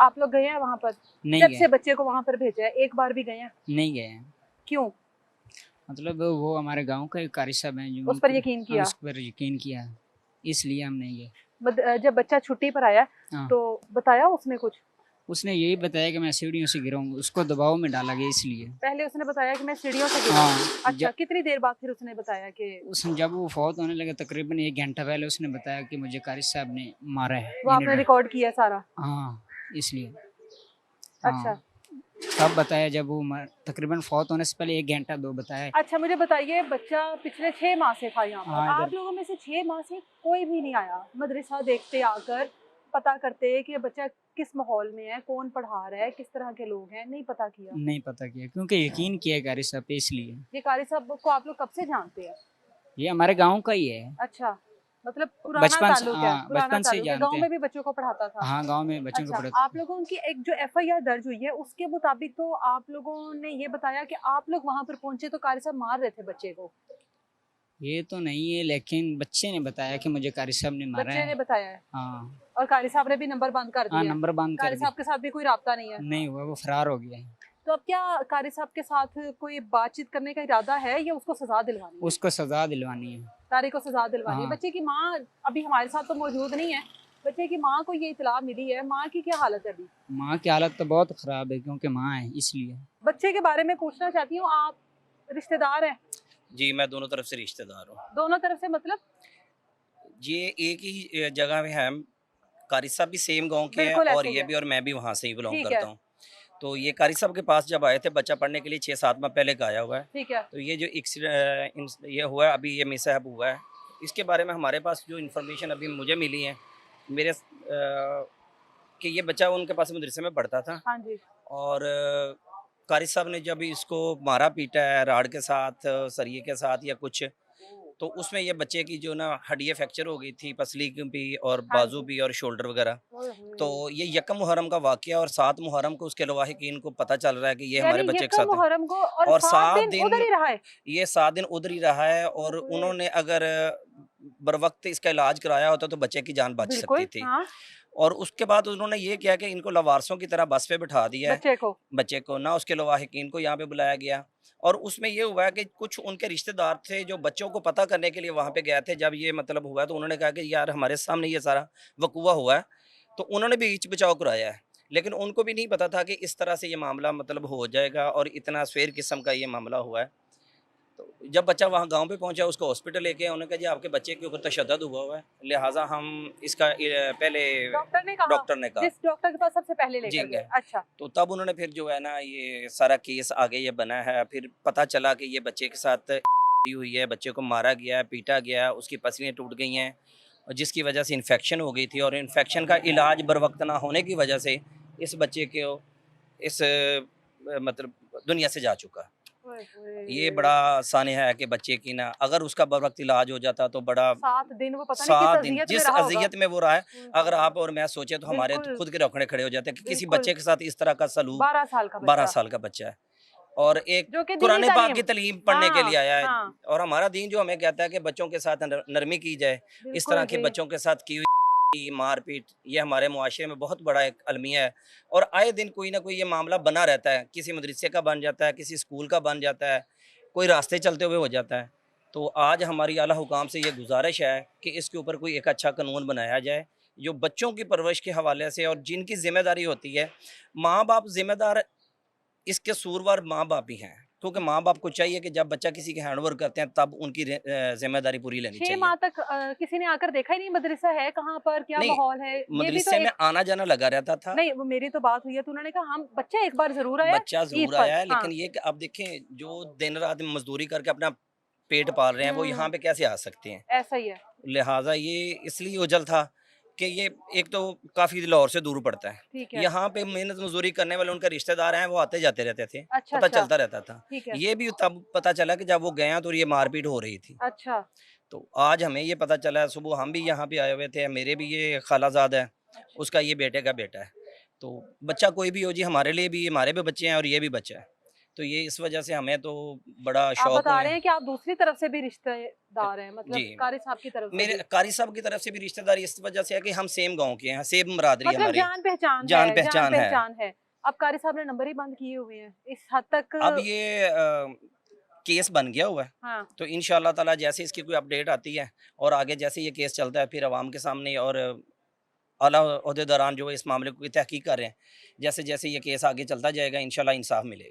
आप लोग गए हैं वहाँ पर? नहीं जब गए। से बच्चे को वहाँ पर भेजा है एक बार भी गए हैं? नहीं गए हैं। क्यों? मतलब वो हमारे गांव का एक कारी साहब हैं जो उस पर यकीन हाँ, किया? उस पर यकीन किया, इसलिए हम नहीं गए। जब बच्चा छुट्टी पर आया हाँ, तो बताया उसने कुछ? उसने यही बताया कि मैं सीढ़ियों से गिरा हूँ, उसको दबाव में डाला गया इसलिए। पहले उसने बताया कि मैं सीढ़ियों से गिरा हूँ। हाँ, अच्छा, कितनी देर बाद फिर उसने बताया कि? उसने जब वो फौत होने लगे तकरीबन 1 घंटा पहले उसने बताया कि मुझे कारी साहब ने मारा है, वो आपने रिकॉर्ड किया सारा? हाँ, इसलिए। अच्छा। हाँ, तब बताया जब वो तकरीबन फौत होने से पहले 1 घंटा 2 बताया। अच्छा, मुझे बताइए, बच्चा पिछले 6 माह से था यहाँ पर, हाँ, आप इधर लोगों में से 6 माह से कोई भी नहीं आया मदरसा देखते आकर, पता करते कि बच्चा किस माहौल में है, कौन पढ़ा रहा है, किस तरह के लोग हैं, नहीं पता किया? नहीं पता किया क्योंकि यकीन किया कारी साहब पे, इसलिए। ये कारी साहब को आप लोग कब से जानते हैं? ये हमारे गांव का ही है, अच्छा, मतलब पुराना बचपन से। ताल्लुक है, हाँ, पुराना बचपन से ही ताल्लुक है, गाँव जानते हैं। में भी बच्चों को पढ़ाता था? हाँ, गांव में बच्चों को अच्छा, पढ़ा। आप लोगों की एक जो एफआईआर दर्ज हुई है उसके मुताबिक तो आप लोगों ने ये बताया कि आप लोग वहां पर पहुंचे तो कारी साहब मार रहे थे बच्चे को। ये तो नहीं है, लेकिन बच्चे ने बताया कि मुझे कारी साहब ने मारा बच्चे है। ने बताया है? हाँ। और कारी साहब ने भी नंबर बंद कर हाँ, दिया है? नंबर बंद कर कारी दी। साहब के साथ भी कोई राब्ता नहीं है? नहीं हुआ, वो फरार हो गया है। तो अब क्या कारी साहब के साथ कोई बातचीत करने का इरादा है या उसको सजा दिलवानी है? उसको सजा दिलवानी है। तारिक को सजा दिलवानी है। हाँ। बच्चे की माँ अभी हमारे साथ तो मौजूद नहीं है, बच्चे की माँ को ये इतला मिली है, माँ की क्या हालत है अभी? माँ की हालत तो बहुत खराब है क्योंकि माँ है, इसलिए। बच्चे के बारे में पूछना चाहती हूँ, आप रिश्तेदार हैं? जी, मैं दोनों तरफ से रिश्तेदार हूँ। दोनों तरफ से मतलब? ये एक ही जगह में हैं, कारी साहब भी सेम गाँव के हैं बिल्कुल और ऐसे ही ये है। भी, और मैं भी वहाँ से ही बिलॉन्ग ठीक है। करता हूँ। तो ये कारी साहब के पास जब आए थे बच्चा पढ़ने के लिए 6-7 माह पहले का आया हुआ है। ठीक है। तो ये जो ये हुआ है, अभी ये मिसहैप हुआ है, इसके बारे में हमारे पास जो इन्फॉर्मेशन अभी मुझे मिली है मेरे कि ये बच्चा उनके पास मदरसे में पढ़ता था हाँ जी। और कारी साहब ने जब इसको मारा पीटा है राड के साथ, सरिये के साथ या कुछ, तो उसमें ये बच्चे की जो ना हड्डियाँ फ्रैक्चर हो गई थी, पसली की भी और हाँ बाजू जी। भी और शोल्डर वगैरह। ओए तो होए। ये यकम मुहर्रम का वाक़या और 7 मुहर्रम को उसके लवाहिकीन को पता चल रहा है कि ये यानी हमारे बच्चे के यकम साथ है। मुहर्रम को और और 7 7 दिन दिन उधर ही रहा है? ये 7 दिन उधर ही रहा है ओए और होए। उन्होंने अगर बरवक़्त इसका इलाज कराया होता तो बच्चे की जान बच सकती बिल्कुल, थी। हाँ। और उसके बाद उन्होंने ये किया कि इनको लवारसों की तरह बस पे बिठा दिया है, बच्चे को? बच्चे को ना उसके लवाहिकीन को यहाँ पे बुलाया गया। और उसमें ये हुआ है कि कुछ उनके रिश्तेदार थे जो बच्चों को पता करने के लिए वहाँ पे गए थे। जब ये मतलब हुआ तो उन्होंने कहा कि यार हमारे सामने ये सारा वक़ूआ हुआ है, तो उन्होंने भी बीच बचाव कराया है। लेकिन उनको भी नहीं पता था कि इस तरह से ये मामला मतलब हो जाएगा और इतना सफ़ेर किस्म का ये मामला हुआ है। तो जब बच्चा वहाँ गाँव पे पहुँचा, उसको हॉस्पिटल लेके आए, उन्होंने कहा जी आपके बच्चे के ऊपर तशद्दुद हुआ है, लिहाजा हम इसका पहले डॉक्टर ने कहा? डॉक्टर ने कहा। जिस डॉक्टर के पास सबसे पहले जी, लेकर गए? अच्छा। तो तब उन्होंने फिर जो है ना ये सारा केस आगे ये बना है। फिर पता चला कि ये बच्चे के साथ हुई है, बच्चे को मारा गया है, पीटा गया है, उसकी पसलियाँ टूट गई हैं और जिसकी वजह से इन्फेक्शन हो गई थी और इन्फेक्शन का इलाज बर वक्त ना होने की वजह से इस बच्चे को इस मतलब दुनिया से जा चुका। ओए ये होए। बड़ा सानिया है कि बच्चे की ना अगर उसका बर वक्त इलाज हो जाता तो बड़ा 7 दिन वो पता नहीं किस 7 दिन अज़ियत में जिस रहा होगा। अज़ियत में वो रहा है, ओए अगर होए। आप और मैं सोचे तो हमारे तो बिल्कुल, खुद के रोकड़े खड़े हो जाते हैं कि किसी बिल्कुल। बच्चे के साथ इस तरह का सलूक। 12 साल का 12 बच्चा, साल का बच्चा है और एक जो कि दीनी कुरान पाक की तालीम। तालीम पढ़ने के लिए हाँ, आया है हाँ। और हमारा दीन जो हमें कहता है कि बच्चों के साथ नरमी की जाए, इस बिल्कुल तरह के जी। बच्चों के साथ की हुई मारपीट ये हमारे मुआशरे में बहुत बड़ा एक अलमिया है और आए दिन कोई ना कोई ये मामला बना रहता है। किसी मदरसे का बन जाता है, किसी स्कूल का बन जाता है, कोई रास्ते चलते हुए हो जाता है। तो आज हमारी आला हुकाम से ये गुजारिश है कि इसके ऊपर कोई एक अच्छा कानून बनाया जाए, जो बच्चों की परवरिश के हवाले से और जिनकी ज़िम्मेदारी होती है। माँ-बाप ज़िम्मेदार इसके कसूरवार माँ-बाप ही हैं, क्योंकि माँ-बाप को चाहिए कि जब बच्चा किसी के हैंडओवर करते हैं तब उनकी ज़िम्मेदारी पूरी लेनी 6 चाहिए। माह तक किसी ने आकर देखा ही नहीं मदरसा है कहाँ पर, क्या नहीं, माहौल है? ये भी तो मदरसे में एक। आना-जाना लगा रहता था। नहीं, वो मेरी तो बात हुई है तो उन्होंने कहा हम बच्चा एक बार ज़रूर आया बच्चा ईद ज़रूर पर। आया है, हाँ। लेकिन ये कि अब देखें जो दिन-रात मज़दूरी करके अपना पेट पाल रहे हैं, वो यहाँ हुँ, पे कैसे आ सकते हैं? ऐसा ही है। लिहाज़ा ये इसलिए ओझल था कि ये एक तो काफ़ी लाहौर से दूर पड़ता है। ठीक है। यहाँ पे मेहनत मज़दूरी करने वाले उनके रिश्तेदार हैं, वो आते-जाते रहते थे, अच्छा, पता अच्छा। चलता रहता था। ठीक है। ये भी तब पता चला कि जब वो गए हैं तो ये मारपीट हो रही थी। अच्छा, तो आज हमें ये पता चला, सुबह हम भी यहाँ पे आए हुए थे, मेरे भी ये खालाज़ाद है, अच्छा। उसका ये बेटे का बेटा है। तो बच्चा कोई भी हो जी, हमारे लिए भी हमारे भी बच्चे हैं और ये भी बच्चा है। तो ये इस वजह से हमें तो बड़ा आप शौक बता हुआ रहे है। हैं कि आप दूसरी तरफ से भी रिश्तेदार हैं, मतलब जी, कारी साहब की तरफ से मेरे भी। कारी साहब की तरफ से भी रिश्तेदारी इस वजह से है कि हम सेम गाँव के हैं, सेम बरादरी है मतलब हमारी, जान पहचान जान है, जान पहचान है। पहचान है। अब कारी साहब ने नंबर ही बंद किए हुए हैं इस हद तक। अब ये केस बन गया हुआ है, हाँ, तो इंशाअल्लाह ताला जैसे इसकी कोई अपडेट आती है और आगे जैसे ये केस चलता है फिर अवाम के सामने और आला ओहदेदारान जो इस मामले को तहकीक कर रहे हैं, जैसे-जैसे ये केस आगे चलता जाएगा इंशाअल्लाह इंसाफ मिलेगा।